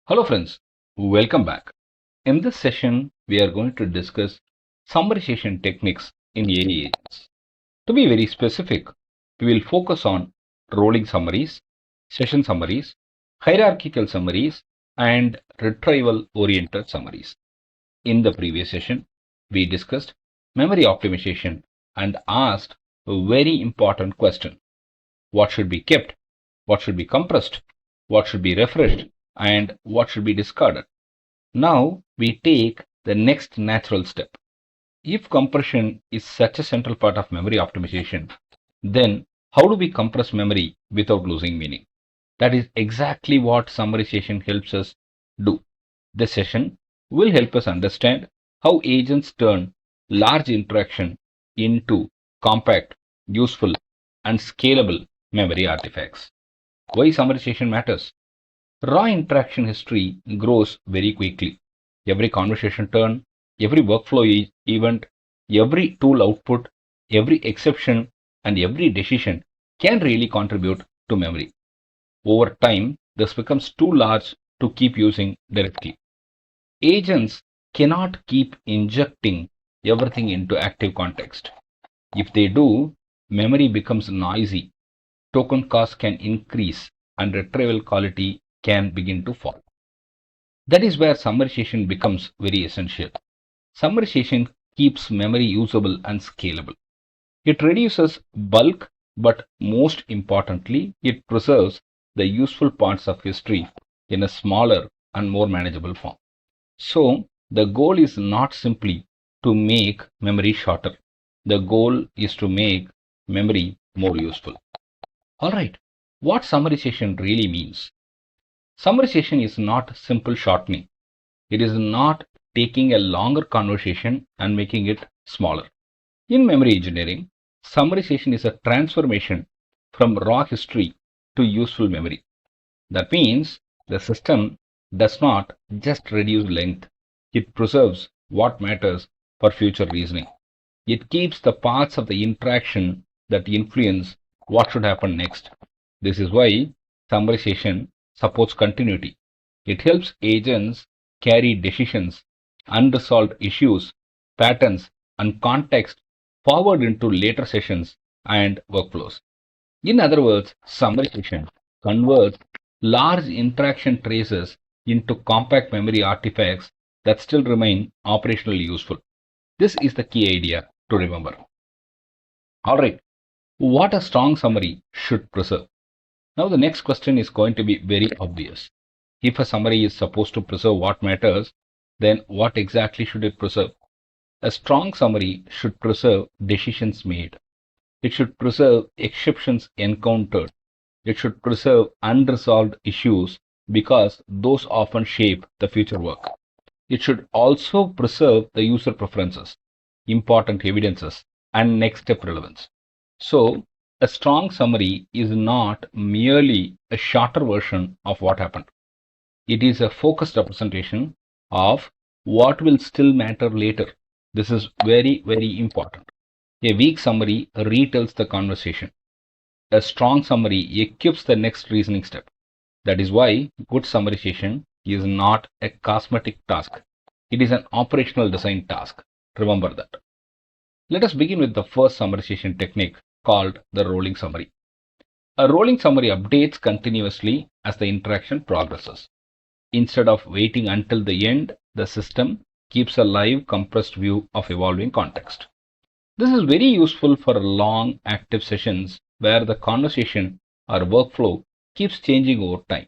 Hello friends, welcome back. In this session, we are going to discuss summarization techniques in AI agents. To be very specific, we will focus on rolling summaries, session summaries, hierarchical summaries, and retrieval-oriented summaries. In the previous session, we discussed memory optimization and asked a very important question. What should be kept? What should be compressed? What should be refreshed? And what should be discarded? Now we take the next natural step. If compression is such a central part of memory optimization, then how do we compress memory without losing meaning? That is exactly what summarization helps us do. This session will help us understand how agents turn large interaction into compact, useful, and scalable memory artifacts. Why summarization matters? Raw interaction history grows very quickly. Every conversation turn, every workflow event, every tool output, every exception, and every decision can really contribute to memory. Over time, this becomes too large to keep using directly. Agents cannot keep injecting everything into active context. If they do, memory becomes noisy, token cost can increase, and retrieval quality can begin to fall. That is where summarization becomes very essential. Summarization keeps memory usable and scalable. It reduces bulk, but most importantly, it preserves the useful parts of history in a smaller and more manageable form. So, the goal is not simply to make memory shorter. The goal is to make memory more useful. Alright, what summarization really means? Summarization is not simple shortening. It is not taking a longer conversation and making it smaller. In memory engineering, summarization is a transformation from raw history to useful memory. That means the system does not just reduce length, it preserves what matters for future reasoning. It keeps the parts of the interaction that influence what should happen next. This is why summarization supports continuity. It helps agents carry decisions, unresolved issues, patterns, and context forward into later sessions and workflows. In other words, summarization converts large interaction traces into compact memory artifacts that still remain operationally useful. This is the key idea to remember. Alright, what a strong summary should preserve. Now the next question is going to be very obvious. If a summary is supposed to preserve what matters, then what exactly should it preserve? A strong summary should preserve decisions made. It should preserve exceptions encountered. It should preserve unresolved issues because those often shape the future work. It should also preserve the user preferences, important evidences, and next step relevance. So, a strong summary is not merely a shorter version of what happened. It is a focused representation of what will still matter later. This is very, very important. A weak summary retells the conversation. A strong summary equips the next reasoning step. That is why good summarization is not a cosmetic task. It is an operational design task. Remember that. Let us begin with the first summarization technique called the rolling summary. A rolling summary updates continuously as the interaction progresses. Instead of waiting until the end, the system keeps a live compressed view of evolving context. This is very useful for long active sessions where the conversation or workflow keeps changing over time.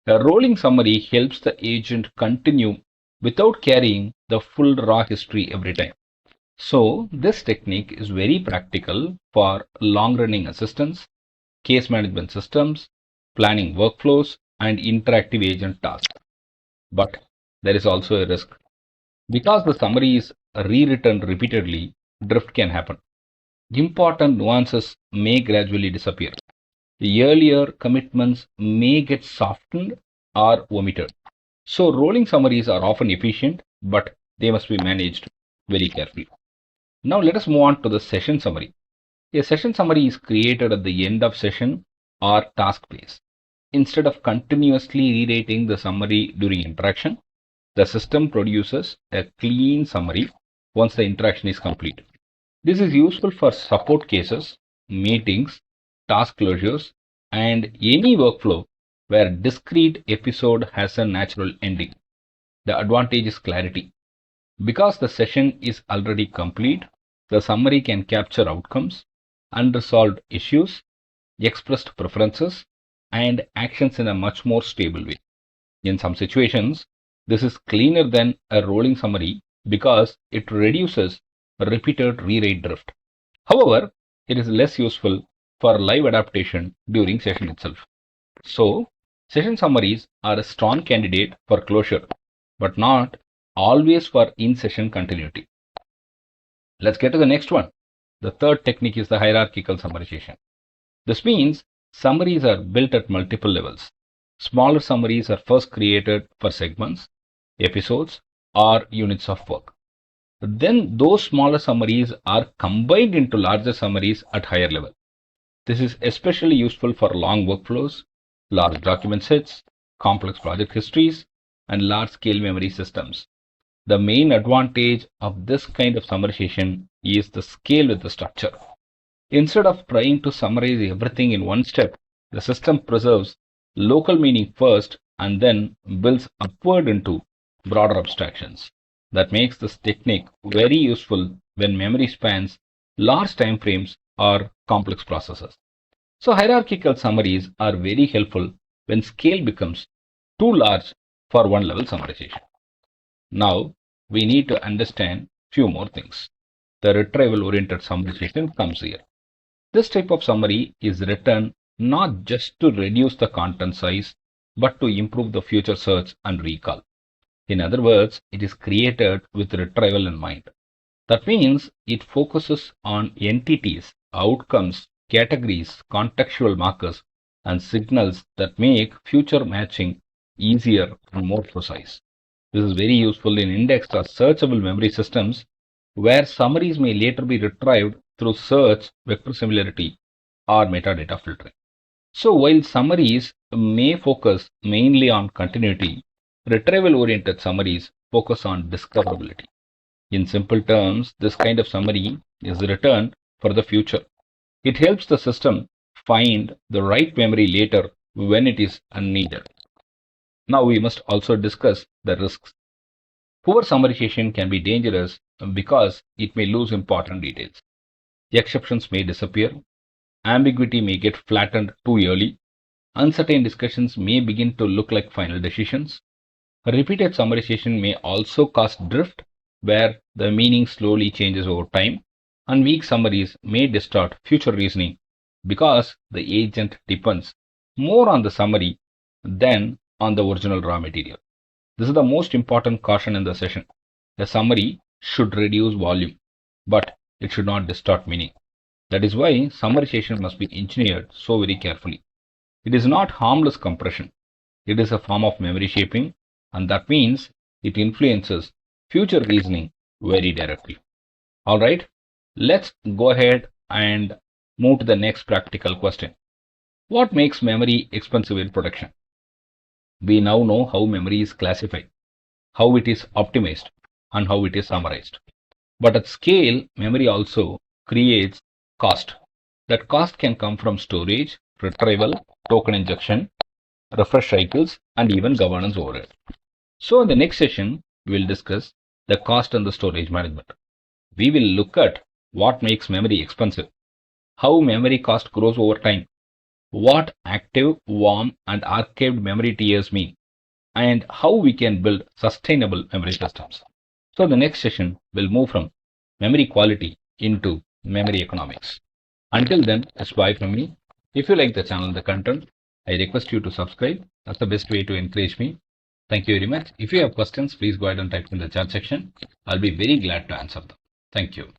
A rolling summary helps the agent continue without carrying the full raw history every time. So, this technique is very practical for long running assistance, case management systems, planning workflows, and interactive agent tasks. But there is also a risk. Because the summary is rewritten repeatedly, drift can happen. Important nuances may gradually disappear. The earlier commitments may get softened or omitted. So, rolling summaries are often efficient, but they must be managed very carefully. Now, let us move on to the session summary. A session summary is created at the end of session or task phase. instead of continuously rewriting the summary during interaction, the system produces a clean summary once the interaction is complete. This is useful for support cases, meetings, task closures, and any workflow where discrete episode has a natural ending. The advantage is clarity. Because the session is already complete, the summary can capture outcomes, unresolved issues, expressed preferences, and actions in a much more stable way. In some situations, this is cleaner than a rolling summary because it reduces repeated rewrite drift. However, it is less useful for live adaptation during session itself. So, session summaries are a strong candidate for closure, but not always for in-session continuity. Let's get to the next one. The third technique is the hierarchical summarization. This means summaries are built at multiple levels. Smaller summaries are first created for segments, episodes, or units of work. Then those smaller summaries are combined into larger summaries at higher level. This is especially useful for long workflows, large document sets, complex project histories, and large-scale memory systems. The main advantage of this kind of summarization is the scale with the structure. Instead of trying to summarize everything in one step, the system preserves local meaning first and then builds upward into broader abstractions. That makes this technique very useful when memory spans large time frames or complex processes. So hierarchical summaries are very helpful when scale becomes too large for one level summarization. Now we need to understand few more things. The retrieval-oriented summarization comes here. This type of summary is written not just to reduce the content size, but to improve the future search and recall. In other words, it is created with retrieval in mind. That means it focuses on entities, outcomes, categories, contextual markers, and signals that make future matching easier and more precise. This is very useful in indexed or searchable memory systems where summaries may later be retrieved through search, vector similarity, or metadata filtering. So while summaries may focus mainly on continuity, retrieval-oriented summaries focus on discoverability. In simple terms, this kind of summary is written for the future. It helps the system find the right memory later when it is unneeded. Now we must also discuss the risks. Poor summarization can be dangerous because it may lose important details. Exceptions may disappear, ambiguity may get flattened too early, uncertain discussions may begin to look like final decisions. Repeated summarization may also cause drift, where the meaning slowly changes over time, and weak summaries may distort future reasoning because the agent depends more on the summary than on the original raw material. This is the most important caution in the session. The summary should reduce volume, but it should not distort meaning. That is why summarization must be engineered so very carefully. It is not harmless compression. It is a form of memory shaping, and that means it influences future reasoning very directly. Alright, let's go ahead and move to the next practical question. What makes memory expensive in production? We now know how memory is classified, how it is optimized, and how it is summarized. But at scale, memory also creates cost. That cost can come from storage, retrieval, token injection, refresh cycles, and even governance overhead. So in the next session, we will discuss the cost and the storage management. We will look at what makes memory expensive, how memory cost grows over time, what active, warm, and archived memory tiers mean, and how we can build sustainable memory systems. So the next session will move from memory quality into memory economics. Until then, it's bye from me. If you like the channel and the content, I request you to subscribe. That's the best way to encourage me. Thank you very much. If you have questions, please go ahead and type in the chat section. I'll be very glad to answer them. Thank you.